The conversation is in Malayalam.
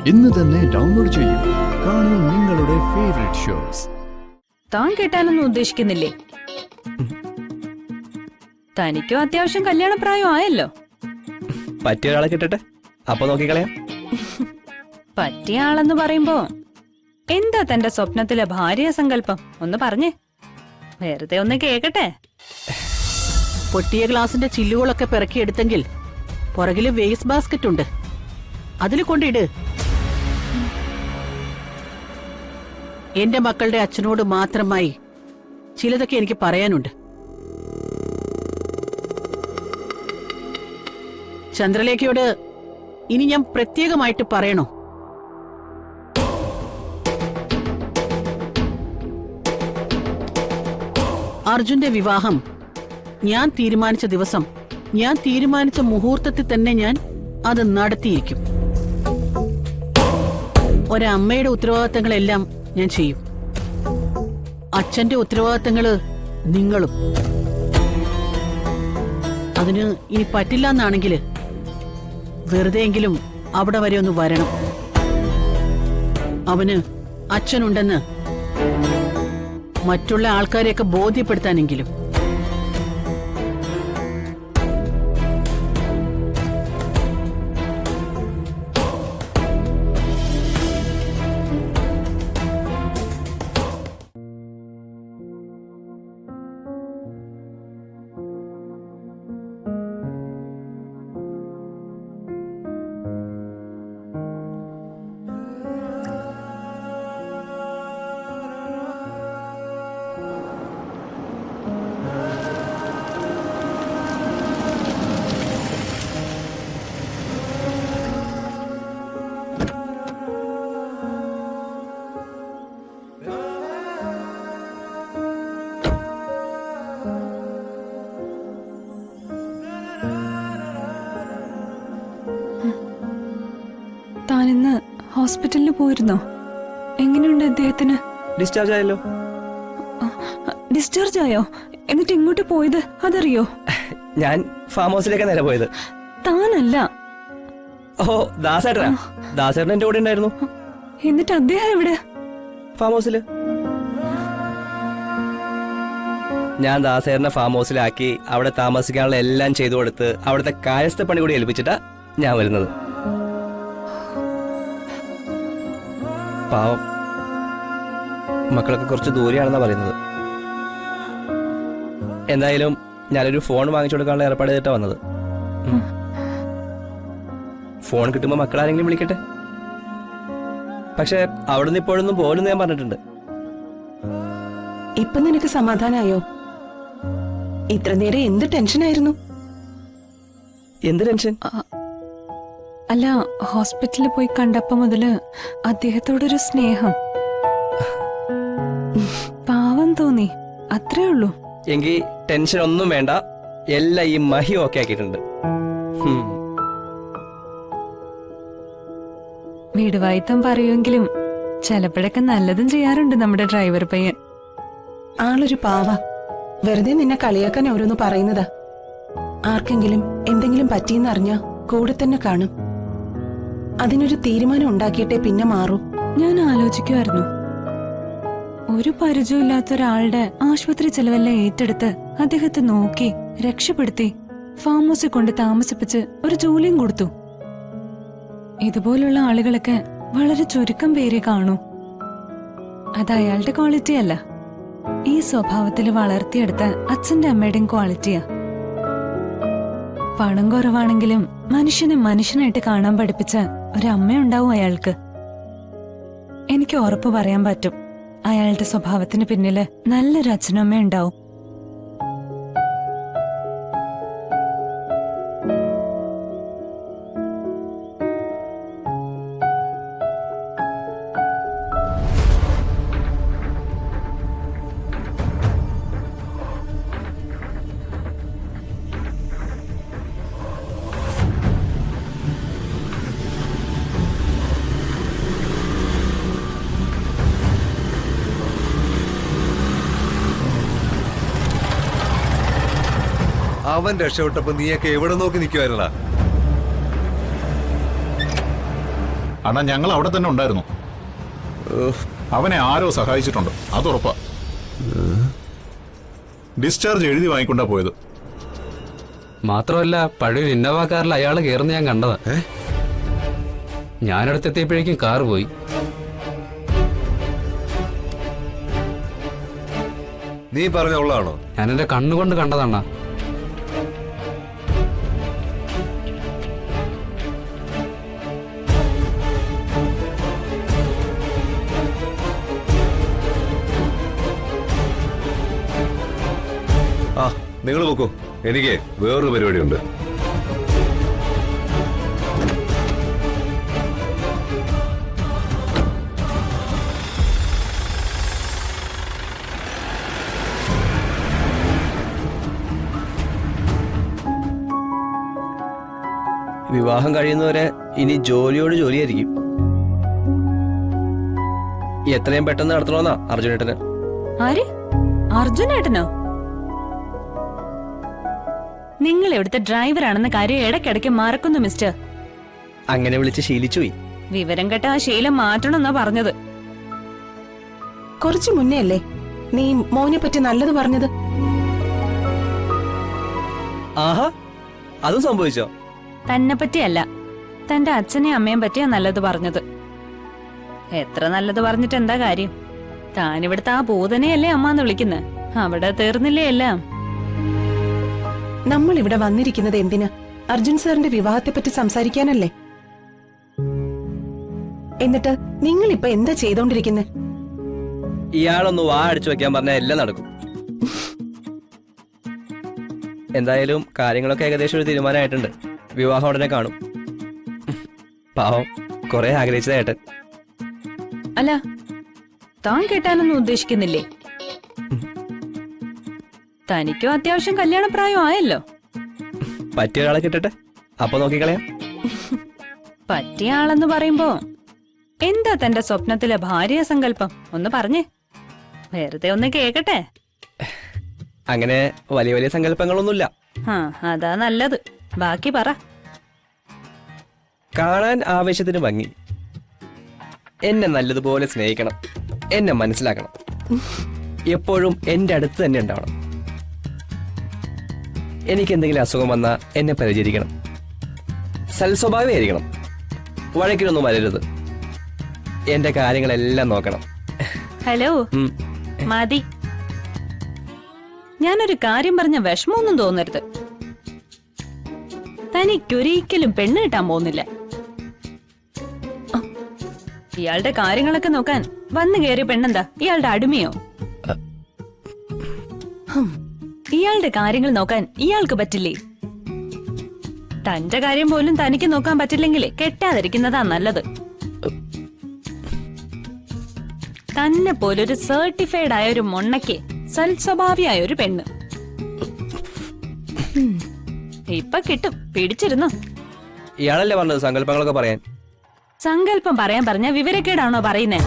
ഇന്ന് തന്നെ ഡൗൺലോഡ് ചെയ്യൂ. കാണൂ നിങ്ങളുടെ ഫേവറേറ്റ് ഷോസ്. താൻ കേട്ടാനൊന്നും ഉദ്ദേശിക്കുന്നില്ലേ? തനിക്കും അത്യാവശ്യം കല്യാണ പ്രായം ആയല്ലോ. പറ്റിയ ഒരാളെ കിട്ടട്ടെ, അപ്പൊ നോക്കിക്കളയാം. പറ്റിയ ആളെന്ന് പറയുമ്പോ എന്താ തന്റെ സ്വപ്നത്തിലെ ഭാര്യ സങ്കല്പം? ഒന്ന് പറഞ്ഞേ, വെറുതെ ഒന്ന് കേക്കട്ടെ. പൊട്ടിയ ഗ്ലാസിന്റെ ചില്ലുകളൊക്കെ പിറക്കിയെടുത്തെങ്കിൽ പുറകില് വേസ്റ്റ് ബാസ്ക്കറ്റ് ഉണ്ട്, അതിൽ കൊണ്ടിട്. എന്റെ മക്കളുടെ അച്ഛനോട് മാത്രമായി ചിലതൊക്കെ എനിക്ക് പറയാനുണ്ട്. ചന്ദ്രലേഖയോട് ഇനി ഞാൻ പ്രത്യേകമായിട്ട് പറയണോ? അർജുന്റെ വിവാഹം ഞാൻ തീരുമാനിച്ച ദിവസം, ഞാൻ തീരുമാനിച്ച മുഹൂർത്തത്തിൽ തന്നെ ഞാൻ അത് നടത്തിയിരിക്കും. ഒരമ്മയുടെ ഉത്തരവാദിത്തങ്ങളെല്ലാം ഞാൻ ചെയ്യും. അച്ഛന്റെ ഉത്തരവാദിത്തങ്ങള് നിങ്ങളും. അതിന് ഇനി പറ്റില്ല എന്നാണെങ്കില് വെറുതെയെങ്കിലും അവിടെ വരെ ഒന്ന് വരണം. അവന് അച്ഛനുണ്ടെന്ന് മറ്റുള്ള ആൾക്കാരെയൊക്കെ ബോധ്യപ്പെടുത്താനെങ്കിലും. താനിന്ന് ഹോസ്പിറ്റലിൽ പോയിരുന്നോ? എങ്ങനെയുണ്ട് അദ്ദേഹത്തിന്? ഡിസ്ചാർജ് ആയല്ലോ. ഡിസ്ചാർജ് ആയോ? എന്നിട്ട് ഇങ്ങോട്ട് പോയത് അതറിയോ? ഞാൻ ഫാം ഹൗസിലേക്ക് നേരെ പോയത്. താനല്ല. ഓ, ദാസേട്ടനാ. ദാസേട്ടൻ എന്റെ കൂടെ ഉണ്ടായിരുന്നു. എന്നിട്ട് അദ്ദേഹം എവിടെ? ഫാം ഹൗസില്. ഞാൻ ദാസേട്ടനെ ഫാം ഹൗസിലാക്കി അവിടെ താമസിക്കാനുള്ള എല്ലാം ചെയ്തു കൊടുത്ത് അവിടുത്തെ കായസ്ഥ പണി കൂടി ഏൽപ്പിച്ചിട്ടാ ഞാൻ വരുന്നത്. പാവം, മക്കളൊക്കെ കുറച്ച് ദൂരെയാണെന്നാ പറയുന്നത്. എന്തായാലും ഞാനൊരു ഫോൺ വാങ്ങിച്ചു കൊടുക്കാനുള്ള ഏർപ്പാട് ചെയ്തിട്ടാ വന്നത്. ഫോൺ കിട്ടുമ്പോ മക്കളാരെങ്കിലും വിളിക്കട്ടെ. പക്ഷെ അവിടുന്ന് ഇപ്പോഴൊന്നും പോലെന്ന് ഞാൻ പറഞ്ഞിട്ടുണ്ട്. ഇപ്പൊ നിനക്ക് സമാധാനായോ? ഇത്ര നേരം എന്ത് ടെൻഷനായിരുന്നു? എന്ത് ടെൻഷൻ? അല്ല, ഹോസ്പിറ്റലിൽ പോയി കണ്ടപ്പോ മുതല് അദ്ദേഹത്തോടൊരു സ്നേഹം, പാവം തോന്നി, അത്രേ ഉള്ളൂ. എങ്കിൽ ടെൻഷൻ ഒന്നും വേണ്ട, എല്ലാം ഈ മഹി ഓക്കെ ആക്കിയിട്ടുണ്ട്. വീട് വായിത്തം പറയുമെങ്കിലും ചിലപ്പോഴൊക്കെ നല്ലതും ചെയ്യാറുണ്ട് നമ്മുടെ ഡ്രൈവർ പയ്യൻ. ആളൊരു പാവ. വെറുതെ നിന്നെ കളിയാക്കാൻ ഓരോന്ന് പറയുന്നതാ. ആർക്കെങ്കിലും എന്തെങ്കിലും പറ്റിയെന്നറിഞ്ഞാ കൂടെ തന്നെ കാണും. അതിനൊരു തീരുമാനം ഉണ്ടാക്കിയിട്ടേ പിന്നെ മാറൂ. ഞാൻ ആലോചിക്കുമായിരുന്നു, ഒരു പരിചയമില്ലാത്ത ഒരാളുടെ ആശുപത്രി ചെലവെല്ലാം ഏറ്റെടുത്ത് അദ്ദേഹത്തെ നോക്കി രക്ഷപ്പെടുത്തി ഫാം ഹൗസിൽ കൊണ്ട് താമസിപ്പിച്ച് ഒരു ജോലിയും കൊടുത്തു. ഇതുപോലുള്ള ആളുകളൊക്കെ വളരെ ചുരുക്കം പേരെ കാണൂ. അത് അയാളുടെ ക്വാളിറ്റി അല്ല, ഈ സ്വഭാവത്തിൽ വളർത്തിയെടുത്ത അച്ഛന്റെ അമ്മയുടെയും ക്വാളിറ്റിയാ. പണം കുറവാണെങ്കിലും മനുഷ്യനെ മനുഷ്യനായിട്ട് കാണാൻ പഠിപ്പിച്ച ഒരമ്മയുണ്ടാവും അയാൾക്ക്. എനിക്ക് ഉറപ്പ് പറയാൻ പറ്റും, അയാളുടെ സ്വഭാവത്തിന് പിന്നില് നല്ലൊരു അച്ഛനും അമ്മയും ഉണ്ടാവും. അവൻ രക്ഷപ്പെട്ടപ്പോ നീയൊക്കെ എവിടെ നോക്കി നിൽക്കുവായിരുന്നാ? അണ്ണാ ഞങ്ങൾ അവിടെ തന്നെ ഉണ്ടായിരുന്നു. അവനെ ആരോ സഹായിച്ചിട്ടുണ്ട്, അത് ഉറപ്പാ. ഡിസ്ചാർജ് എഴുതി വാങ്ങിക്കൊണ്ടാ പോയത്. മാത്രമല്ല പഴയൊരു ഇന്നോവ കാറിൽ അയാൾ കയറുന്ന ഞാൻ കണ്ടതാ. ഞാനടുത്തെത്തിയപ്പോഴേക്കും കാർ പോയി. നീ പറഞ്ഞ ഉള്ളതാണോ? ഞാൻ എന്റെ കണ്ണുകൊണ്ട് കണ്ടതാണ. ആ നിങ്ങൾ നോക്കൂ, എനിക്ക് വേറൊരു പരിപാടിയുണ്ട്. വിവാഹം കഴിയുന്നവരെ ഇനി ജോലിയോട് ജോലിയായിരിക്കും. എത്രയും പെട്ടെന്ന് നടത്തണമെന്നാ അർജുനേട്ടന്. ആര്? അർജുനേട്ടനോ? നിങ്ങൾ ഇവിടുത്തെ ഡ്രൈവറാണെന്ന കാര്യം ഇടയ്ക്കിടയ്ക്ക് മറക്കുന്നു മിസ്റ്റർ. അങ്ങനെ വിളിച്ച് ശീലിച്ചുപോയി. വിവരം കേട്ട ആ ശീലം മാറ്റണമെന്നാ പറഞ്ഞത്. കുറച്ചു മുന്നേ അല്ലേ നീ മോനെ പറ്റി നല്ലത് പറഞ്ഞത്? ആഹാ, അതും സംഭവിച്ചോ? തന്നെ പറ്റിയല്ല, തന്റെ അച്ഛനെയും അമ്മയും പറ്റിയാ നല്ലത് പറഞ്ഞത്. എത്ര നല്ലത് പറഞ്ഞിട്ട് എന്താ കാര്യം? താനിവിടുത്തെ ആ ഭൂതനെയല്ലേ അമ്മാന്ന് വിളിക്കുന്നത്. അവിടെ തീർന്നില്ലേ എല്ലാം? നമ്മൾ ഇവിടെ വന്നിരിക്കുന്നത് എന്തിനാ? അർജുൻ സാറിന്റെ വിവാഹത്തെ പറ്റി സംസാരിക്കാനല്ലേ? എന്നിട്ട് നിങ്ങൾ ഇപ്പൊ എന്താ ചെയ്തോണ്ടിരിക്കുന്നത്? ഇയാളൊന്ന് വാ അടിച്ചു വെക്കാൻ പറഞ്ഞാൽ എല്ലാം നടക്കും. എന്തായാലും കാര്യങ്ങളൊക്കെ ഏകദേശം ഒരു തീരുമാനമായിട്ടുണ്ട്. വിവാഹം ഉടനെ കാണും. പാവം, കുറെ ആഗ്രഹിച്ചതായിട്ട്. അല്ല, താൻ കേട്ടാനൊന്നും ഉദ്ദേശിക്കുന്നില്ലേ? തനിക്കും അത്യാവശ്യം കല്യാണപ്രായം ആയല്ലോ. പറ്റിയ ഒരാളെ കിട്ടട്ടെ, അപ്പൊ നോക്കിക്കളയാം. പറ്റിയ ആളെന്ന് പറയുമ്പോ എന്താ തന്റെ സ്വപ്നത്തിലെ ഭാര്യ സങ്കല്പം? ഒന്ന് പറഞ്ഞേ, വെറുതെ ഒന്ന് കേക്കട്ടെ. അങ്ങനെ വലിയ വലിയ സങ്കല്പങ്ങളൊന്നുമില്ല. ആ, അതാ നല്ലത്. ബാക്കി പറ. കാണാൻ ആവേശത്തിന് ഭംഗി, എന്നെ നല്ലതുപോലെ സ്നേഹിക്കണം, എന്നെ മനസ്സിലാക്കണം, എപ്പോഴും എന്റെ അടുത്ത് തന്നെ ഉണ്ടാവണം. എനിക്ക് എന്തെങ്കിലും അസുഖം വന്നാൽ എന്നെ പരിചരിക്കണം, സൽസ്വഭാവിയായിരിക്കണം, വഴക്കിനൊന്നും വരരുത്, എന്റെ കാര്യങ്ങളെല്ലാം നോക്കണം. ഹലോ, മതി. ഞാനൊരു കാര്യം പറഞ്ഞ വിഷമമൊന്നും തോന്നരുത്. തനിക്കൊരിക്കലും പെണ്ണ് കിട്ടാൻ പോകുന്നില്ല. ഇയാളുടെ കാര്യങ്ങളൊക്കെ നോക്കാൻ വന്നു കയറിയ പെണ്ണെന്താ ഇയാളുടെ അടിമയോ? ഇയാളുടെ കാര്യങ്ങൾ നോക്കാൻ ഇയാൾക്ക് പറ്റില്ലേ? തന്റെ കാര്യം പോലും തനിക്ക് നോക്കാൻ പറ്റില്ലെങ്കിലേ കെട്ടാതിരിക്കുന്നതാ നല്ലത്. തന്നെ പോലൊരു സർട്ടിഫൈഡ് ആയ ഒരു മൊണ്ണയ്ക്ക് സൽസ്വഭാവിയായ ഒരു പെണ്ണ് ഇപ്പൊ കിട്ടും. പിടിച്ചിരുന്നു. ഇയാളല്ലേ പറഞ്ഞത് സങ്കല്പങ്ങളൊക്കെ പറയാൻ? സങ്കല്പം പറയാൻ പറഞ്ഞ വിവരക്കേടാണോ പറയുന്നേ?